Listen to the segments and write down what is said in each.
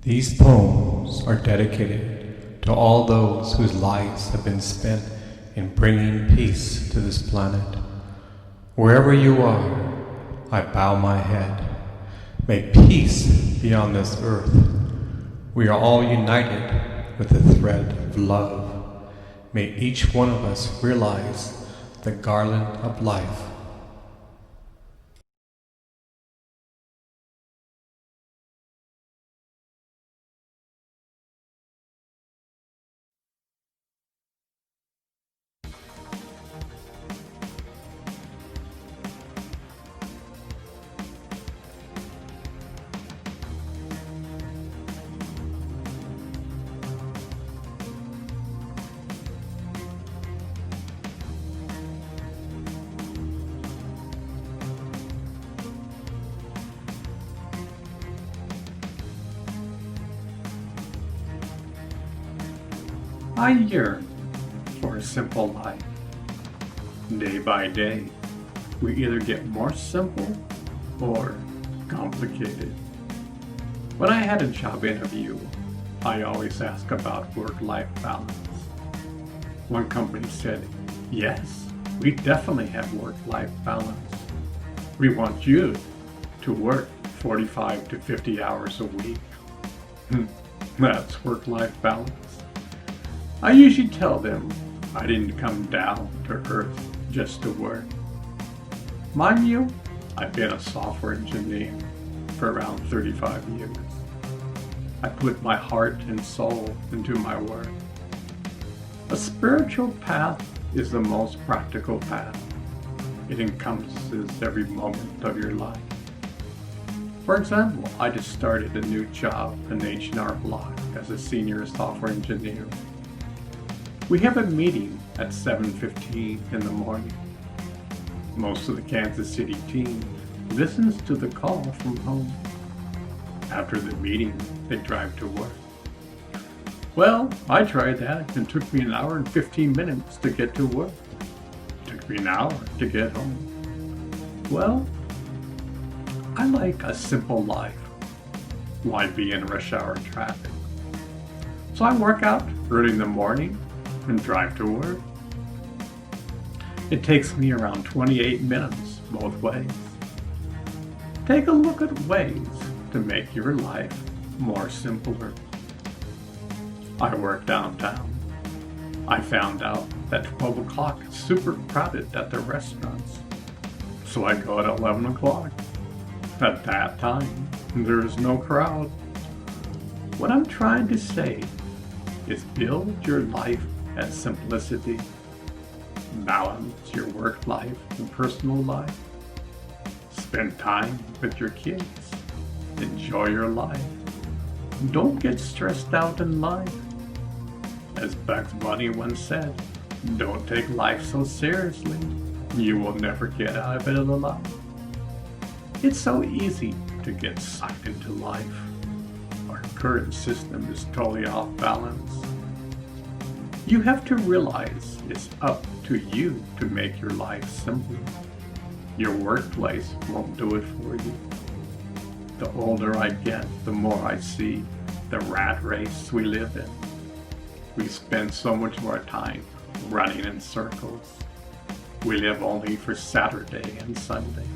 These poems are dedicated to all those whose lives have been spent in bringing peace to this planet. Wherever you are, I bow my head. May peace be on this earth. We are all united with the thread of love. May each one of us realize the garland of life. I yearn for a simple life. Day by day, we either get more simple or complicated. When I had a job interview, I always ask about work-life balance. One company said, yes, we definitely have work-life balance. We want you to work 45 to 50 hours a week. That's work-life balance. I usually tell them I didn't come down to earth just to work. Mind you, I've been a software engineer for around 35 years. I put my heart and soul into my work. A spiritual path is the most practical path. It encompasses every moment of your life. For example, I just started a new job in H&R Block as a senior software engineer. We have a meeting at 7:15 in the morning. Most of the Kansas City team listens to the call from home. After the meeting, they drive to work. Well, I tried that and it took me an hour and 15 minutes to get to work. It took me an hour to get home. Well, I like a simple life. Why be in rush hour traffic? So I work out early in the morning and drive to work. It takes me around 28 minutes both ways. Take a look at ways to make your life more simpler. I work downtown. I found out that 12 o'clock is super crowded at the restaurants. So I go at 11 o'clock. At that time, there is no crowd. What I'm trying to say is build your life at simplicity. Balance your work life and personal life. Spend time with your kids. Enjoy your life. Don't get stressed out in life. As Bugs Bunny once said, don't take life so seriously. You will never get out of it alive. It's so easy to get sucked into life. Our current system is totally off balance. You have to realize it's up to you to make your life simpler. Your workplace won't do it for you. The older I get, the more I see the rat race we live in. We spend so much more time running in circles. We live only for Saturday and Sunday.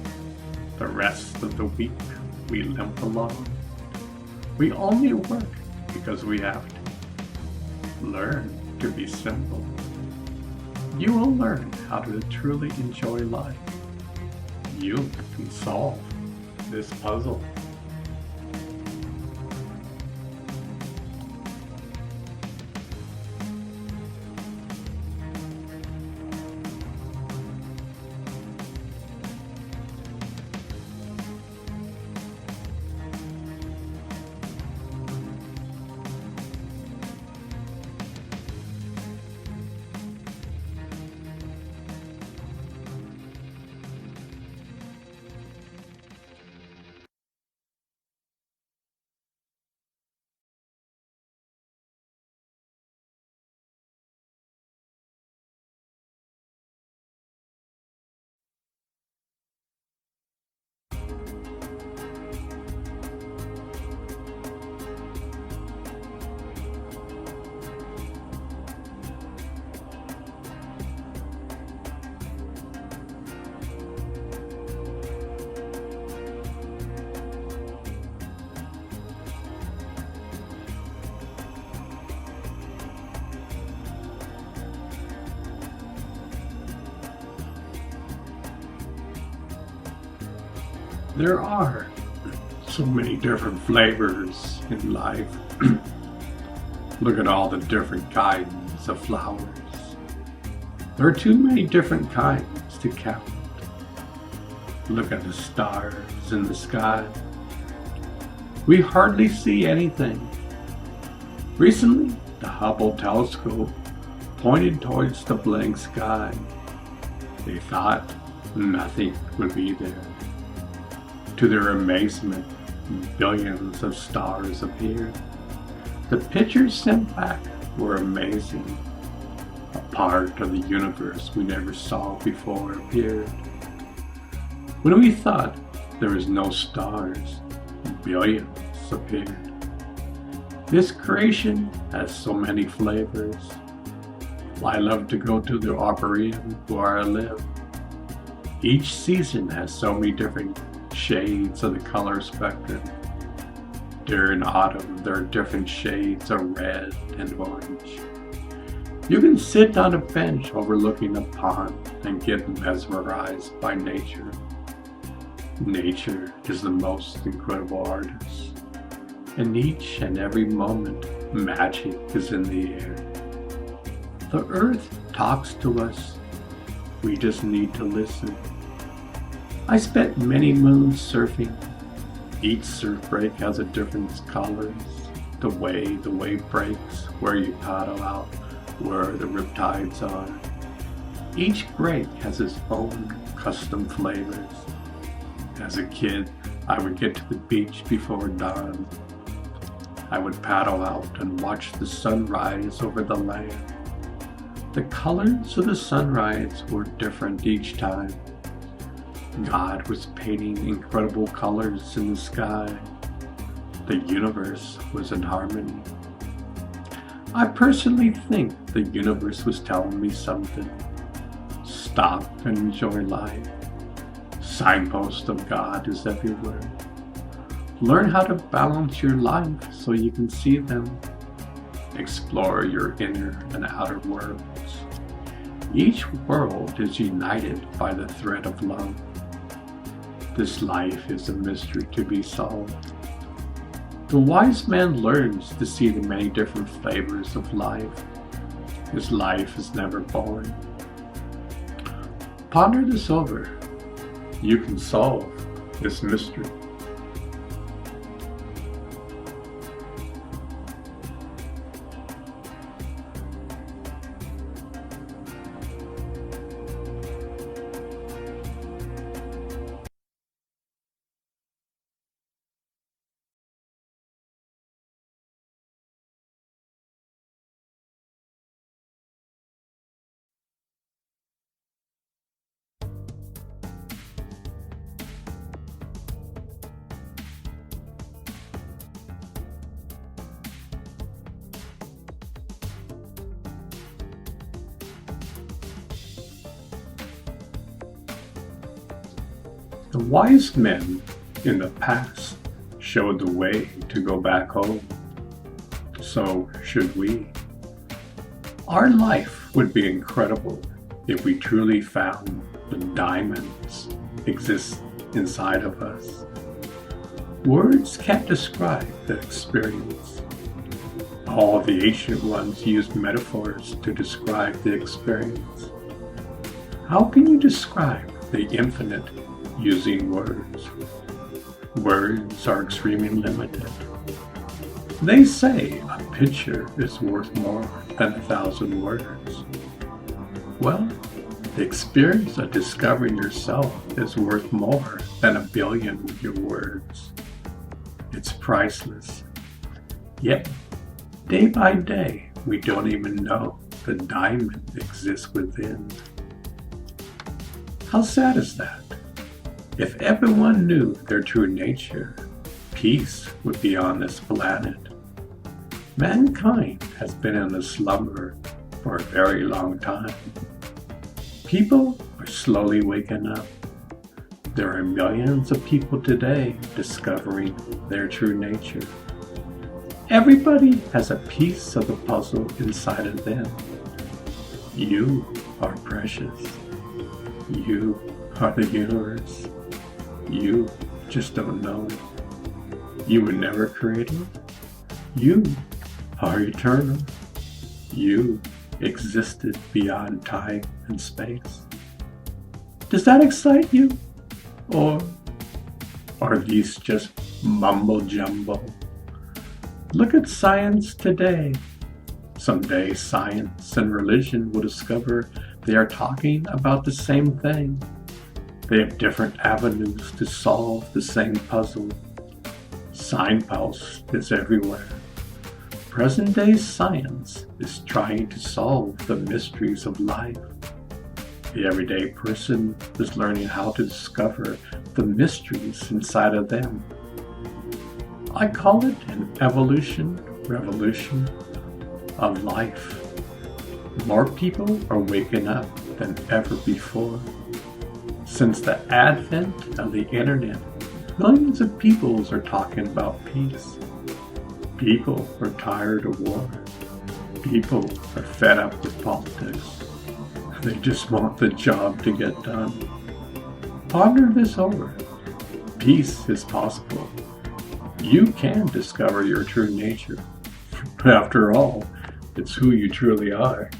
The rest of the week, we limp along. We only work because we have to. Learn to be simple. You will learn how to truly enjoy life. You can solve this puzzle. There are so many different flavors in life. Look at all the different kinds of flowers. There are too many different kinds to count. Look at the stars in the sky. We hardly see anything. Recently, the Hubble telescope pointed towards the blank sky. They thought nothing would be there. To their amazement, billions of stars appeared. The pictures sent back were amazing. A part of the universe we never saw before appeared. When we thought there was no stars, billions appeared. This creation has so many flavors. I love to go to the Arboretum where I live. Each season has so many different shades of the color spectrum. During autumn, there are different shades of red and orange. You can sit on a bench overlooking a pond and get mesmerized by nature. Nature is the most incredible artist. In each and every moment, magic is in the air. The earth talks to us. We just need to listen. I spent many moons surfing. Each surf break has a different colors. The way the wave breaks, where you paddle out, where the riptides are. Each break has its own custom flavors. As a kid, I would get to the beach before dawn. I would paddle out and watch the sunrise over the land. The colors of the sunrise were different each time. God was painting incredible colors in the sky. The universe was in harmony. I personally think the universe was telling me something. Stop and enjoy life. Signpost of God is everywhere. Learn how to balance your life so you can see them. Explore your inner and outer worlds. Each world is united by the thread of love. This life is a mystery to be solved. The wise man learns to see the many different flavors of life. His life is never boring. Ponder this over. You can solve this mystery. The wise men in the past showed the way to go back home. So should we. Our life would be incredible if we truly found the diamonds exist inside of us. Words can't describe the experience. All the ancient ones used metaphors to describe the experience. How can you describe the infinite using words? Words are extremely limited. They say a picture is worth more than 1,000 words. Well, the experience of discovering yourself is worth more than 1 billion of your words. It's priceless. Yet, day by day, we don't even know the diamond exists within. How sad is that? If everyone knew their true nature, peace would be on this planet. Mankind has been in a slumber for a very long time. People are slowly waking up. There are millions of people today discovering their true nature. Everybody has a piece of the puzzle inside of them. You are precious. You are the universe. You just don't know it. You were never created. You are eternal. You existed beyond time and space. Does that excite you? Or are these just mumbo jumbo? Look at science today. Someday science and religion will discover they are talking about the same thing. They have different avenues to solve the same puzzle. Signpost is everywhere. Present-day science is trying to solve the mysteries of life. The everyday person is learning how to discover the mysteries inside of them. I call it an revolution of life. More people are waking up than ever before. Since the advent of the internet, millions of people are talking about peace. People are tired of war. People are fed up with politics. They just want the job to get done. Ponder this over. Peace is possible. You can discover your true nature. After all, it's who you truly are.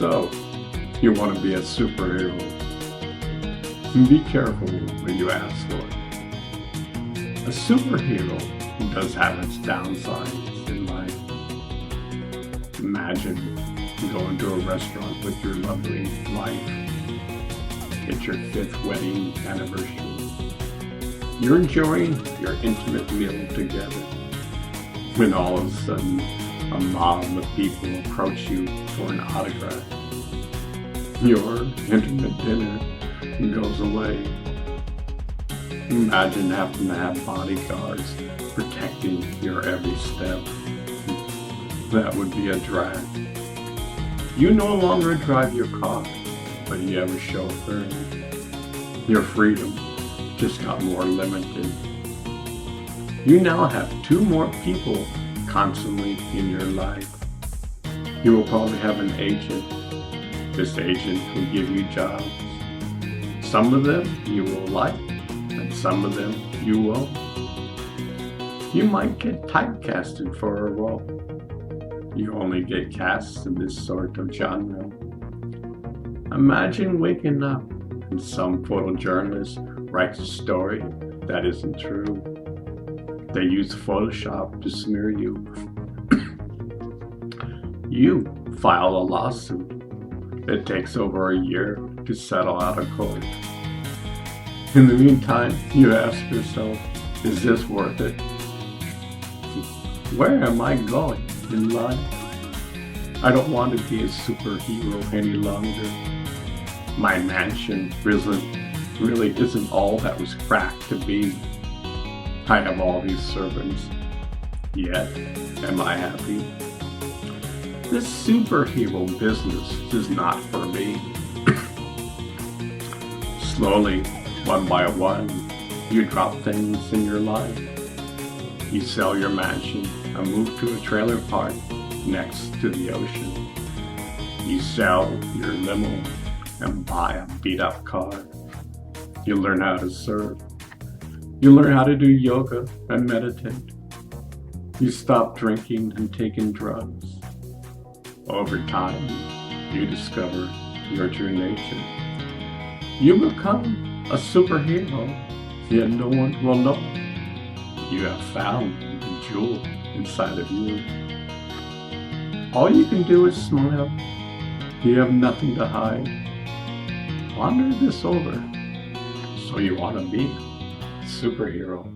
So, you want to be a superhero? Be careful what you ask for. A superhero does have its downsides in life. Imagine going to a restaurant with your lovely wife. It's your 5th wedding anniversary. You're enjoying your intimate meal together. When all of a sudden, a mob of people approach you for an autograph. Your intimate dinner goes away. Imagine having to have bodyguards protecting your every step. That would be a drag. You no longer drive your car, but you have a chauffeur. Your freedom just got more limited. You now have 2 more people constantly in your life. You will probably have an agent. This agent will give you jobs. Some of them you will like, and some of them you won't. You might get typecasted for a role. You only get cast in this sort of genre. Imagine waking up and some photojournalist writes a story that isn't true. They use Photoshop to smear you. You file a lawsuit. It takes over a year to settle out of court. In the meantime, you ask yourself, is this worth it? Where am I going in life? I don't want to be a superhero any longer. My mansion really isn't all that was cracked to be. I have all these servants, yet am I happy? This superhero business is not for me. Slowly, one by one, you drop things in your life. You sell your mansion and move to a trailer park next to the ocean. You sell your limo and buy a beat-up car. You learn how to surf. You learn how to do yoga and meditate. You stop drinking and taking drugs. Over time, you discover your true nature. You become a superhero, yet no one will know. You have found the jewel inside of you. All you can do is smile. You have nothing to hide. Ponder this over. So you want to be a superhero.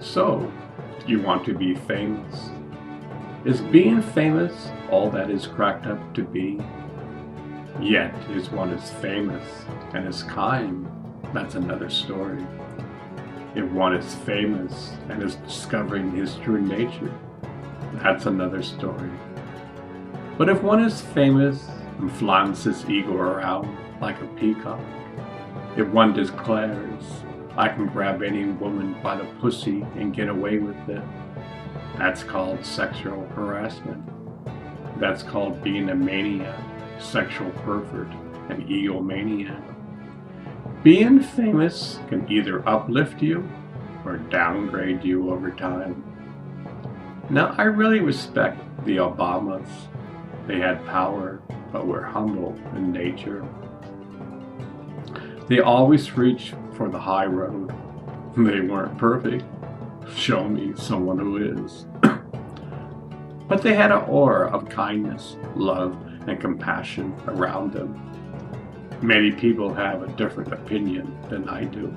So, you want to be famous? Is being famous all that is cracked up to be? Yet is one is famous and is kind, that's another story. If one is famous and is discovering his true nature, that's another story. But if one is famous and flaunts his ego around like a peacock, if one declares, I can grab any woman by the pussy and get away with it, that's called sexual harassment. That's called being a maniac, sexual pervert, an egomaniac. Being famous can either uplift you or downgrade you over time. Now, I really respect the Obamas. They had power, but were humble in nature. They always reach for the high road. They weren't perfect. Show me someone who is. But they had an aura of kindness, love, and compassion around them. Many people have a different opinion than I do.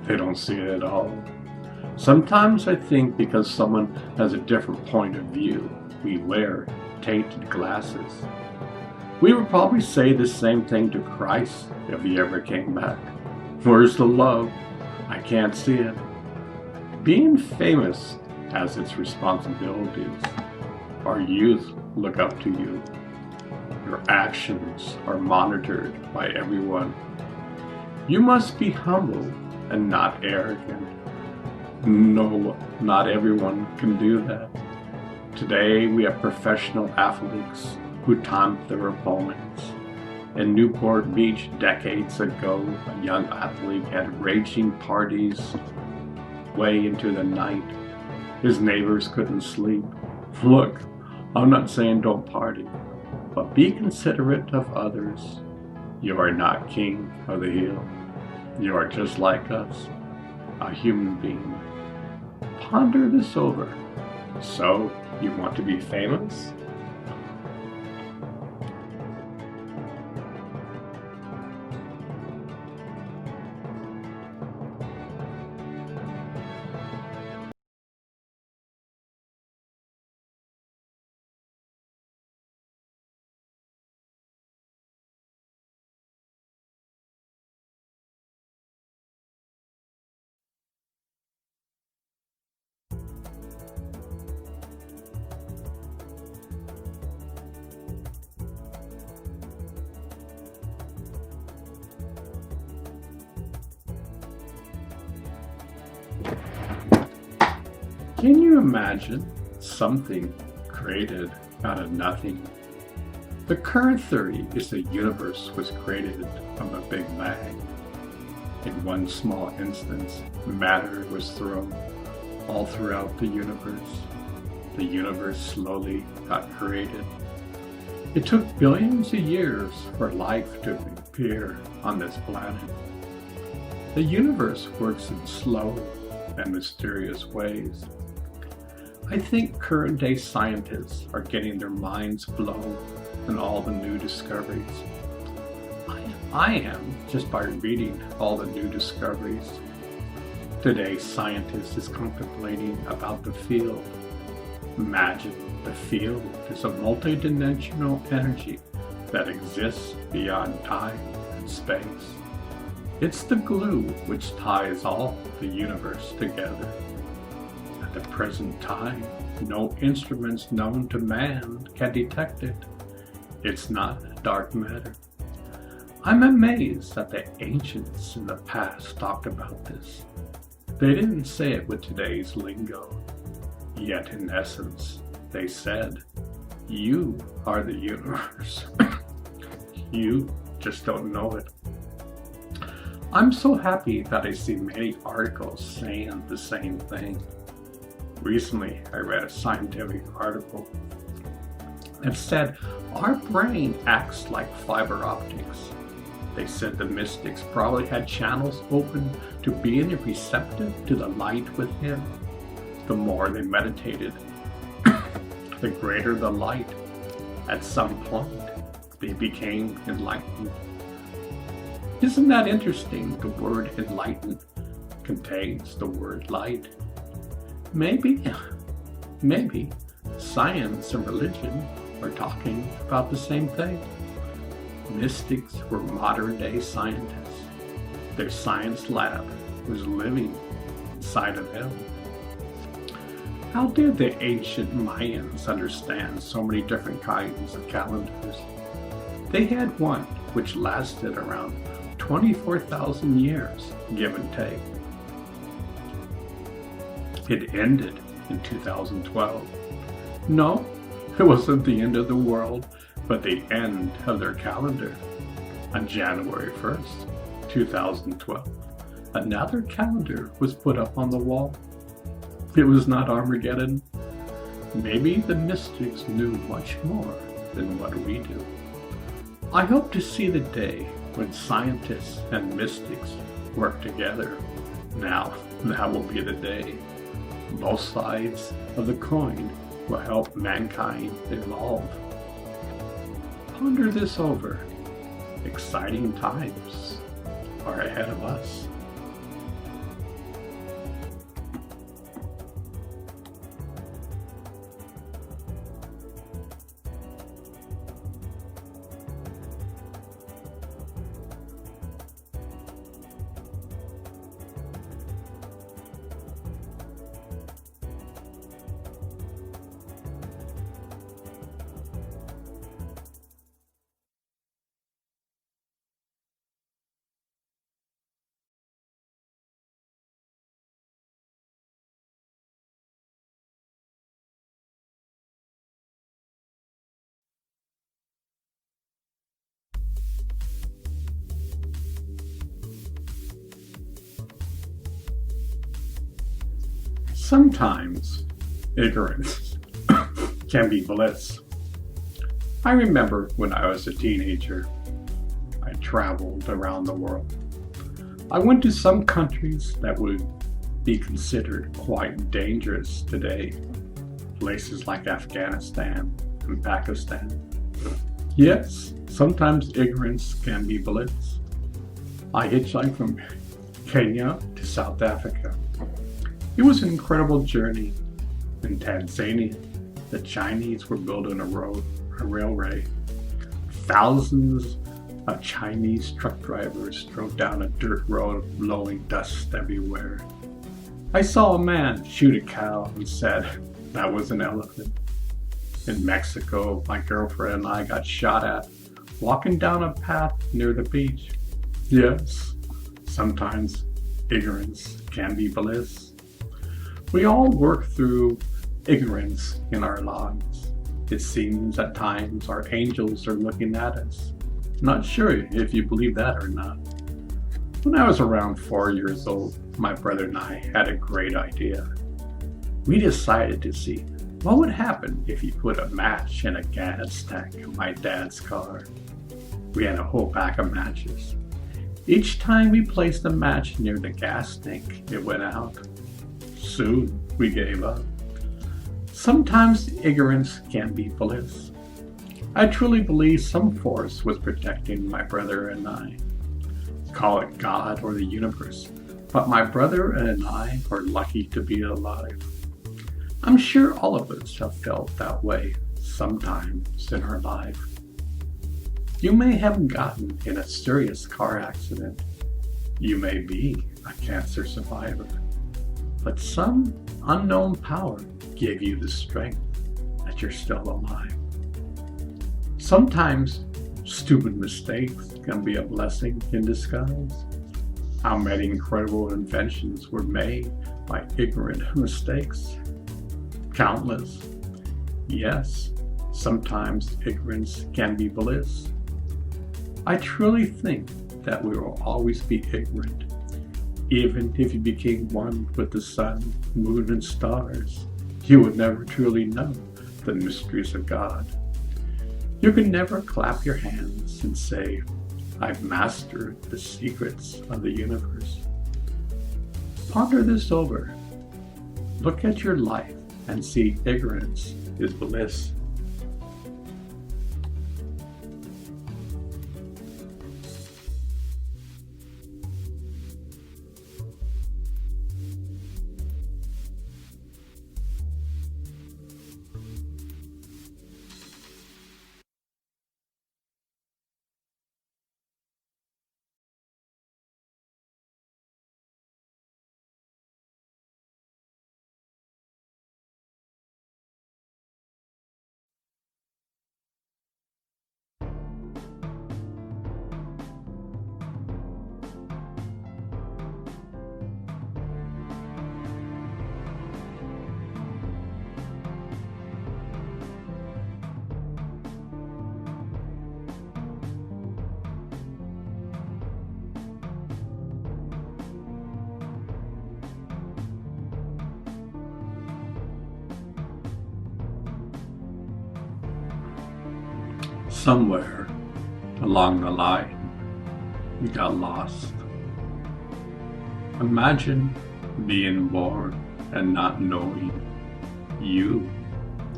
They don't see it at all. Sometimes I think because someone has a different point of view, we wear tainted glasses. We would probably say the same thing to Christ if he ever came back. Where's the love? I can't see it. Being famous has its responsibilities. Our youth look up to you. Your actions are monitored by everyone. You must be humble and not arrogant. No, not everyone can do that. Today we have professional athletes who taunt their opponents. In Newport Beach decades ago, a young athlete had raging parties way into the night. His neighbors couldn't sleep. Look, I'm not saying don't party, but be considerate of others. You are not king of the hill. You are just like us, a human being. Ponder this over. So, you want to be famous? Can you imagine something created out of nothing? The current theory is the universe was created from a Big Bang. In one small instance, matter was thrown all throughout the universe. The universe slowly got created. It took billions of years for life to appear on this planet. The universe works in slow and mysterious ways. I think current day scientists are getting their minds blown in all the new discoveries. I am, just by reading all the new discoveries. Today, scientists is contemplating about the field. Imagine the field is a multidimensional energy that exists beyond time and space. It's the glue which ties all the universe together. At the present time, no instruments known to man can detect it. It's not dark matter. I'm amazed that the ancients in the past talked about this. They didn't say it with today's lingo, yet in essence, they said, "You are the universe." You just don't know it. I'm so happy that I see many articles saying the same thing. Recently, I read a scientific article that said our brain acts like fiber optics. They said the mystics probably had channels open to being receptive to the light within. The more they meditated, the greater the light. At some point, they became enlightened. Isn't that interesting? The word enlightened contains the word light. Maybe science and religion are talking about the same thing. Mystics were modern-day scientists. Their science lab was living inside of them. How did the ancient Mayans understand so many different kinds of calendars? They had one which lasted around 24,000 years, give and take. It ended in 2012. No, it wasn't the end of the world, but the end of their calendar. On January 1st, 2012, another calendar was put up on the wall. It was not Armageddon. Maybe the mystics knew much more than what we do. I hope to see the day when scientists and mystics work together. Now, that will be the day. Both sides of the coin will help mankind evolve. Ponder this over. Exciting times are ahead of us. Sometimes ignorance can be bliss. I remember when I was a teenager, I traveled around the world. I went to some countries that would be considered quite dangerous today, places like Afghanistan and Pakistan. Yes, sometimes ignorance can be bliss. I hitchhiked from Kenya to South Africa. It was an incredible journey. In Tanzania, the Chinese were building a railway. Thousands of Chinese truck drivers drove down a dirt road blowing dust everywhere. I saw a man shoot a cow and said that was an elephant. In Mexico, my girlfriend and I got shot at walking down a path near the beach. Yes, sometimes ignorance can be bliss. We all work through ignorance in our lives. It seems at times our angels are looking at us. Not sure if you believe that or not. When I was around 4 years old, my brother and I had a great idea. We decided to see what would happen if you put a match in a gas tank in my dad's car. We had a whole pack of matches. Each time we placed a match near the gas tank, it went out. Soon we gave up. Sometimes ignorance can be bliss. I truly believe some force was protecting my brother and I. Call it God or the universe, but my brother and I are lucky to be alive. I'm sure all of us have felt that way sometimes in our life. You may have gotten in a serious car accident. You may be a cancer survivor. But some unknown power gave you the strength that you're still alive. Sometimes stupid mistakes can be a blessing in disguise. How many incredible inventions were made by ignorant mistakes? Countless. Yes, sometimes ignorance can be bliss. I truly think that we will always be ignorant, even if you became one with the sun, moon, and stars. You would never truly know the mysteries of God. You can never clap your hands and say, I've mastered the secrets of the universe. Ponder this over. Look at your life and see ignorance is bliss. Somewhere along the line, we got lost. Imagine being born and not knowing you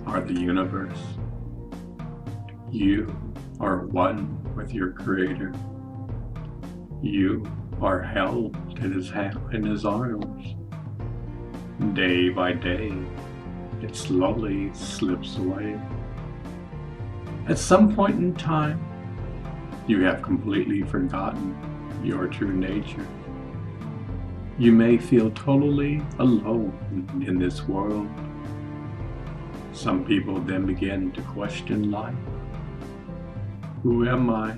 are the universe. You are one with your Creator. You are held in His arms. Day by day, it slowly slips away. At some point in time, you have completely forgotten your true nature. You may feel totally alone in this world. Some people then begin to question life. Who am I?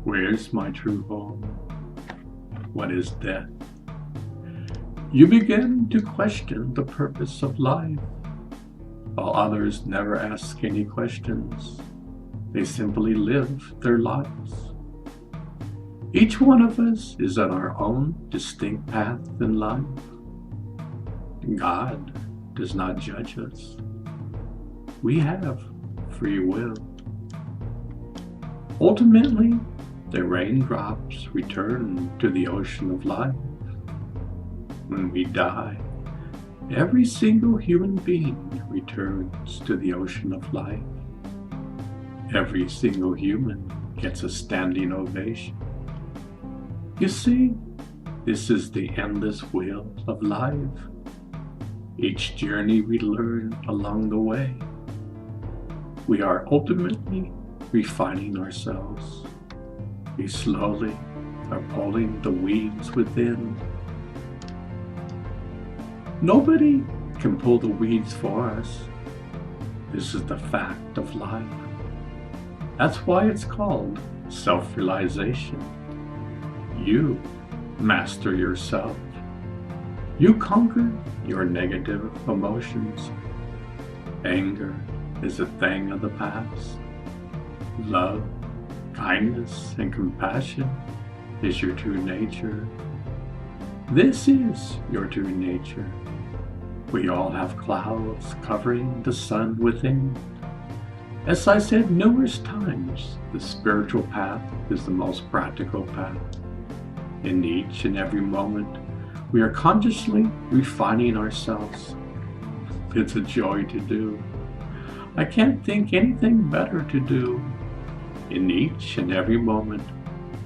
Where's my true home? What is death? You begin to question the purpose of life, while others never ask any questions. They simply live their lives. Each one of us is on our own distinct path in life. God does not judge us. We have free will. Ultimately, the raindrops return to the ocean of life. When we die, every single human being returns to the ocean of life. Every single human gets a standing ovation. You see, this is the endless wheel of life. Each journey we learn along the way. We are ultimately refining ourselves. We slowly are pulling the weeds within. Nobody can pull the weeds for us. This is the fact of life. That's why it's called self-realization. You master yourself. You conquer your negative emotions. Anger is a thing of the past. Love, kindness, and compassion is your true nature. This is your true nature. We all have clouds covering the sun within. As I said numerous times, the spiritual path is the most practical path. In each and every moment, we are consciously refining ourselves. It's a joy to do. I can't think anything better to do. In each and every moment,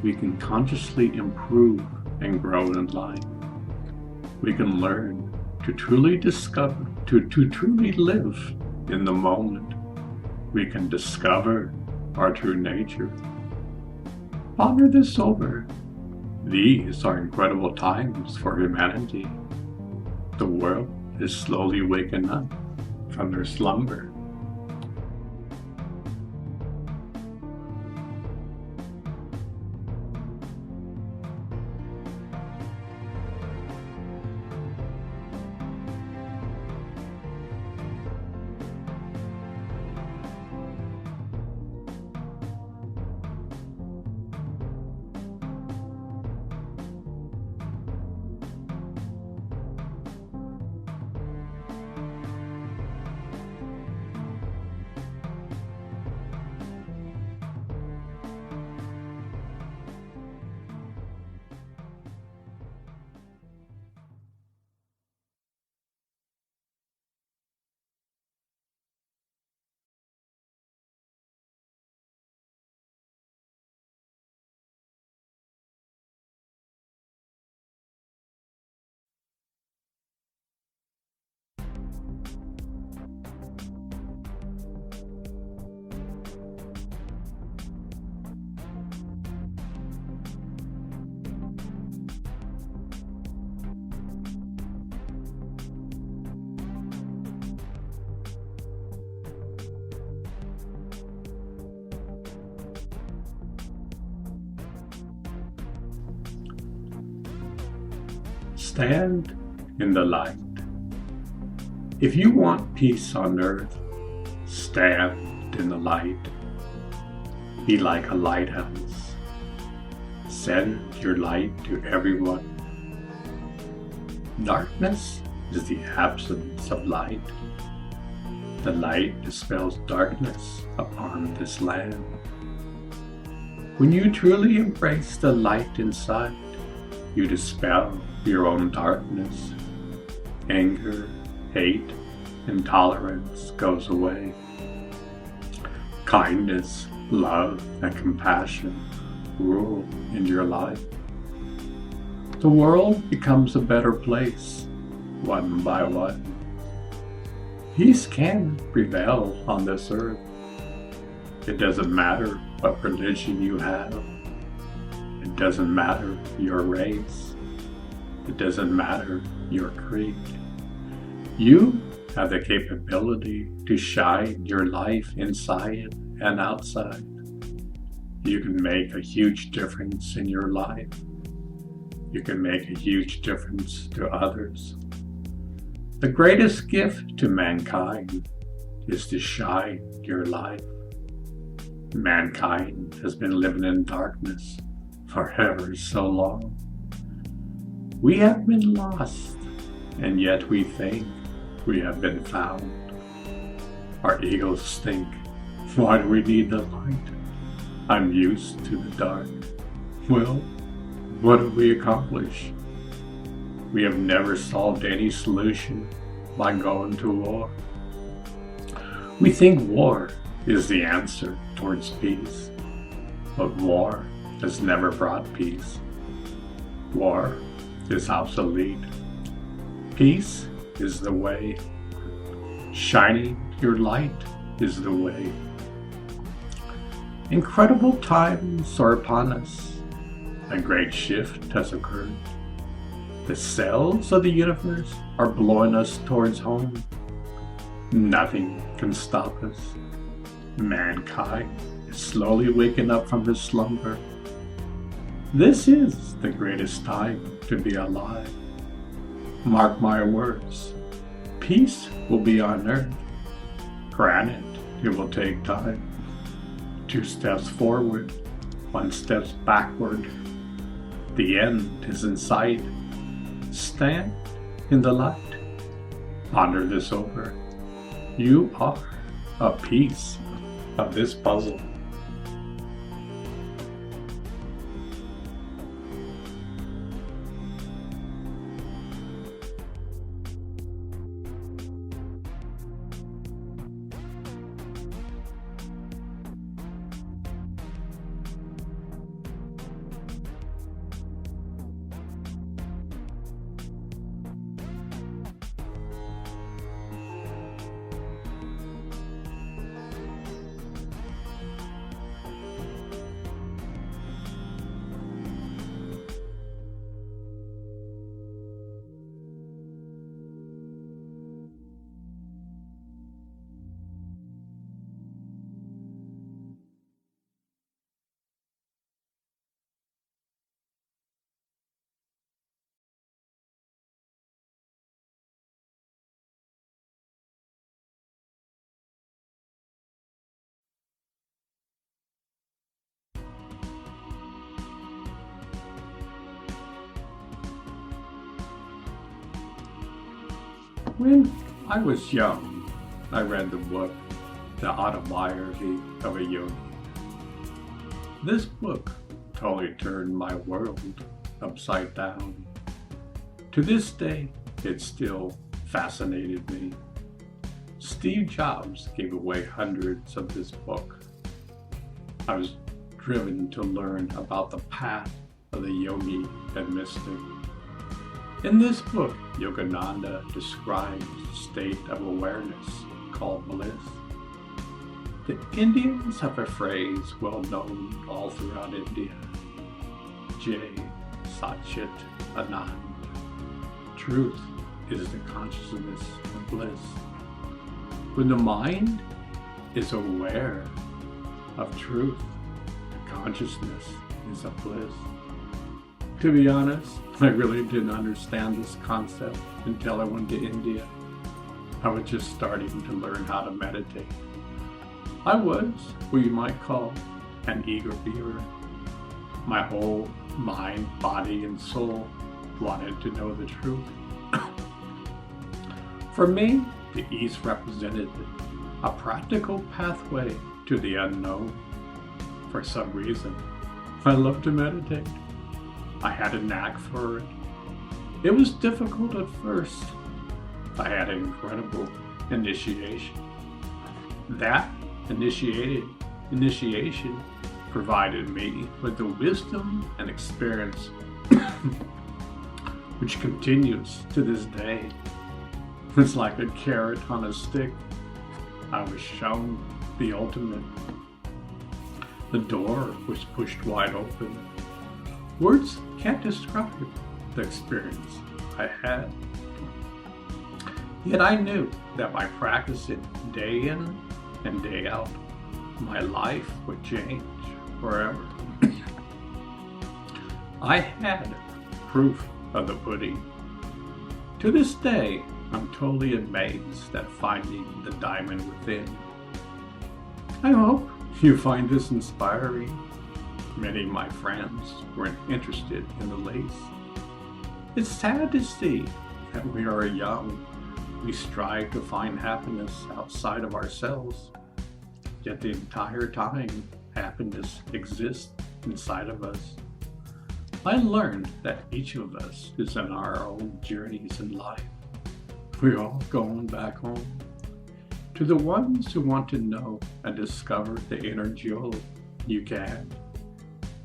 we can consciously improve and grow in life. We can learn to truly discover, to truly live in the moment. We can discover our true nature. Ponder this over. These are incredible times for humanity. The world is slowly waking up from their slumber. Stand in the light. If you want peace on earth, stand in the light. Be like a lighthouse. Send your light to everyone. Darkness is the absence of light. The light dispels darkness upon this land. When you truly embrace the light inside, you dispel your own darkness. Anger, hate, intolerance goes away. Kindness, love, and compassion rule in your life. The world becomes a better place, one by one. Peace can prevail on this earth. It doesn't matter what religion you have. It doesn't matter your race. It doesn't matter your creed. You have the capability to shine your life inside and outside. You can make a huge difference in your life. You can make a huge difference to others. The greatest gift to mankind is to shine your life. Mankind has been living in darkness for ever so long. We have been lost, and yet we think we have been found. Our egos think, why do we need the light? I'm used to the dark. Well, what have we accomplished? We have never solved any solution by going to war. We think war is the answer towards peace, but war has never brought peace. War is obsolete. Peace is the way. Shining your light is the way. Incredible times are upon us. A great shift has occurred. The cells of the universe are blowing us towards home. Nothing can stop us. Mankind is slowly waking up from his slumber. This is the greatest time to be alive. Mark my words. Peace will be on earth. Granted, it will take time. 2 steps forward, 1 step backward. The end is in sight. Stand in the light. Ponder this over. You are a piece of this puzzle. When I was young, I read the book, The Autobiography of a Yogi. This book totally turned my world upside down. To this day, it still fascinated me. Steve Jobs gave away hundreds of this book. I was driven to learn about the path of the yogi and mystic. In this book, Yogananda describes a state of awareness called bliss. The Indians have a phrase well known all throughout India, Jai Satchit Anand. Truth is the consciousness of bliss. When the mind is aware of truth, the consciousness is of bliss. To be honest, I really didn't understand this concept until I went to India. I was just starting to learn how to meditate. I was what you might call an eager beaver. My whole mind, body, and soul wanted to know the truth. For me, the East represented a practical pathway to the unknown. For some reason, I love to meditate. I had a knack for it. It was difficult at first. I had an incredible initiation. That initiation provided me with the wisdom and experience which continues to this day. It's like a carrot on a stick. I was shown the ultimate. The door was pushed wide open. Words can't describe the experience I had. Yet I knew that by practicing day in and day out, my life would change forever. I had proof of the pudding. To this day, I'm totally amazed at finding the diamond within. I hope you find this inspiring. Many of my friends weren't interested in the lace. It's sad to see that we are young. We strive to find happiness outside of ourselves, yet the entire time happiness exists inside of us. I learned that each of us is on our own journeys in life. We're all going back home. To the ones who want to know and discover the inner jewel, you can.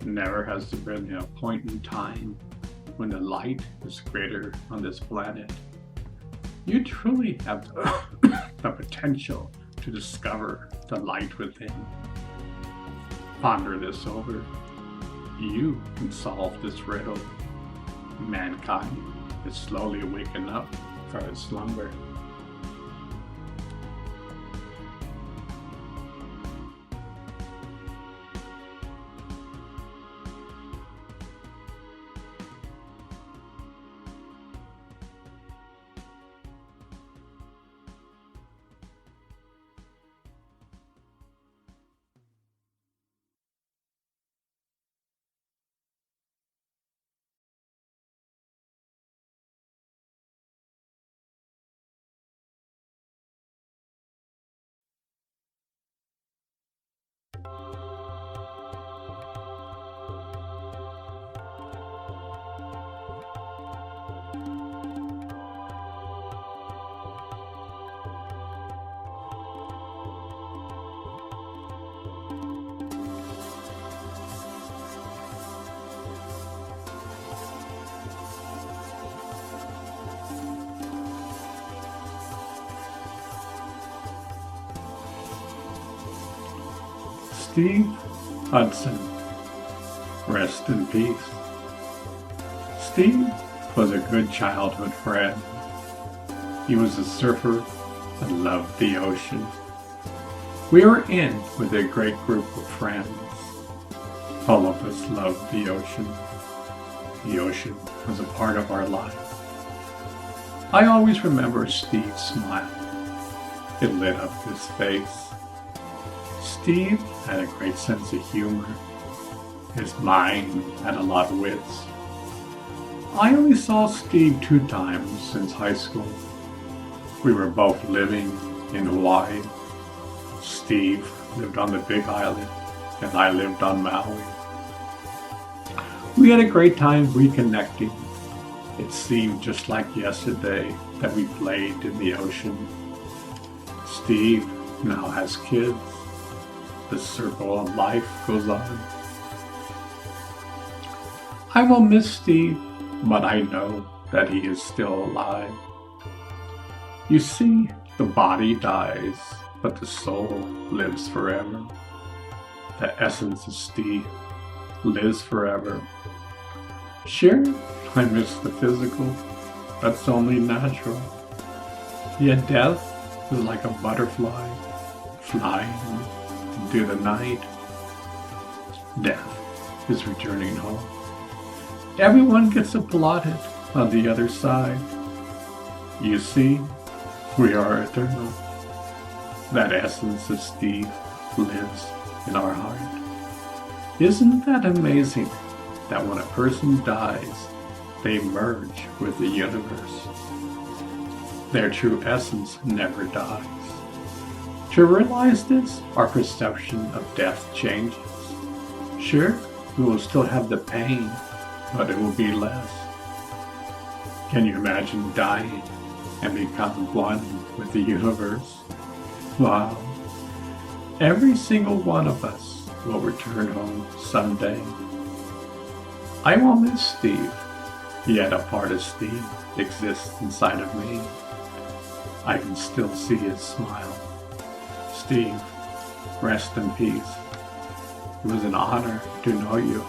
Never has there been a point in time when the light is greater on this planet. You truly have the potential to discover the light within. Ponder this over. You can solve this riddle. Mankind is slowly waking up from its slumber. Steve Hudson, rest in peace. Steve was a good childhood friend. He was a surfer and loved the ocean. We were in with a great group of friends. All of us loved the ocean. The ocean was a part of our life. I always remember Steve's smile. It lit up his face. Steve had a great sense of humor. His mind had a lot of wits. I only saw Steve 2 times since high school. We were both living in Hawaii. Steve lived on the Big Island, and I lived on Maui. We had a great time reconnecting. It seemed just like yesterday that we played in the ocean. Steve now has kids. The circle of life goes on. I will miss Steve, but I know that he is still alive. You see, the body dies, but the soul lives forever. The essence of Steve lives forever. Sure, I miss the physical. That's only natural. Yet death is like a butterfly flying into the night. Death is returning home. Everyone gets applauded on the other side. You see, we are eternal. That essence of Steve lives in our heart. Isn't that amazing that when a person dies, they merge with the universe? Their true essence never dies. To realize this, our perception of death changes. Sure, we will still have the pain, but it will be less. Can you imagine dying and becoming one with the universe? Wow. Every single one of us will return home someday. I will miss Steve, yet a part of Steve exists inside of me. I can still see his smile. Steve, rest in peace. It was an honor to know you.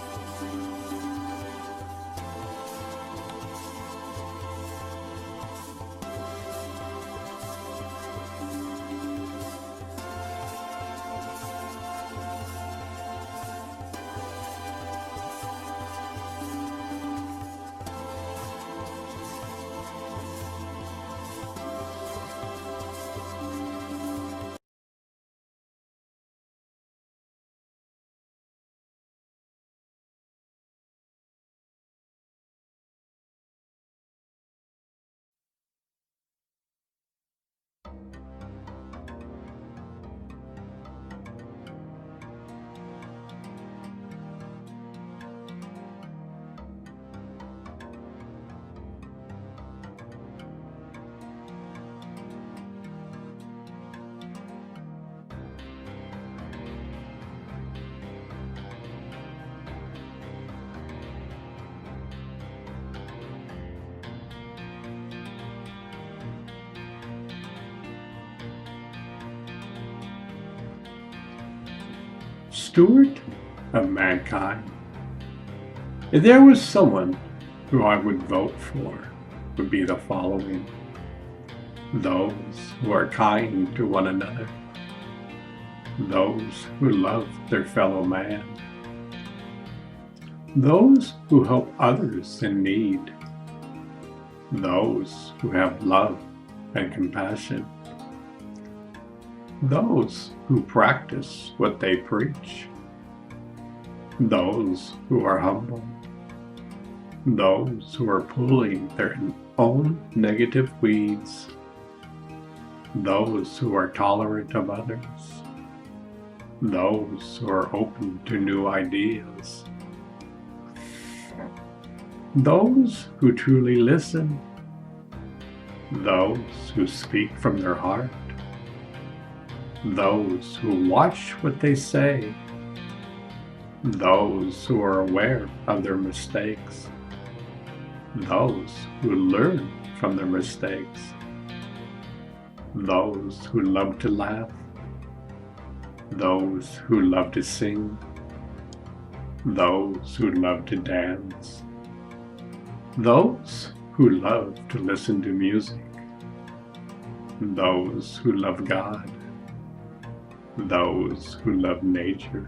Steward of mankind. If there was someone who I would vote for, would be the following: those who are kind to one another, those who love their fellow man, those who help others in need, those who have love and compassion, those who practice what they preach, those who are humble, those who are pulling their own negative weeds, those who are tolerant of others, those who are open to new ideas, those who truly listen, those who speak from their heart, those who watch what they say, those who are aware of their mistakes, those who learn from their mistakes, those who love to laugh, those who love to sing, those who love to dance, those who love to listen to music, those who love God, those who love nature,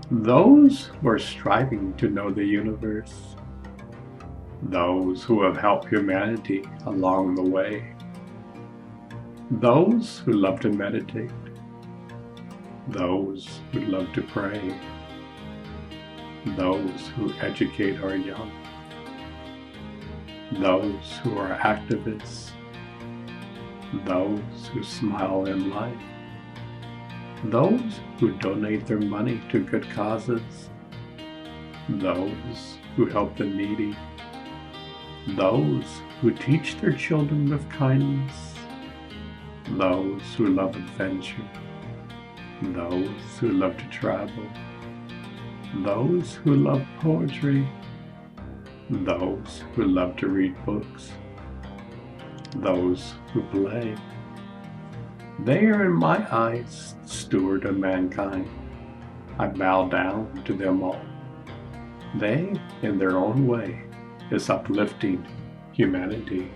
those who are striving to know the universe, those who have helped humanity along the way, those who love to meditate, those who love to pray, those who educate our young, those who are activists, those who smile in life, those who donate their money to good causes, those who help the needy, those who teach their children with kindness, those who love adventure, those who love to travel, those who love poetry, those who love to read books, those who play. They are in my eyes steward of mankind. I bow down to them all. They, in their own way, is uplifting humanity.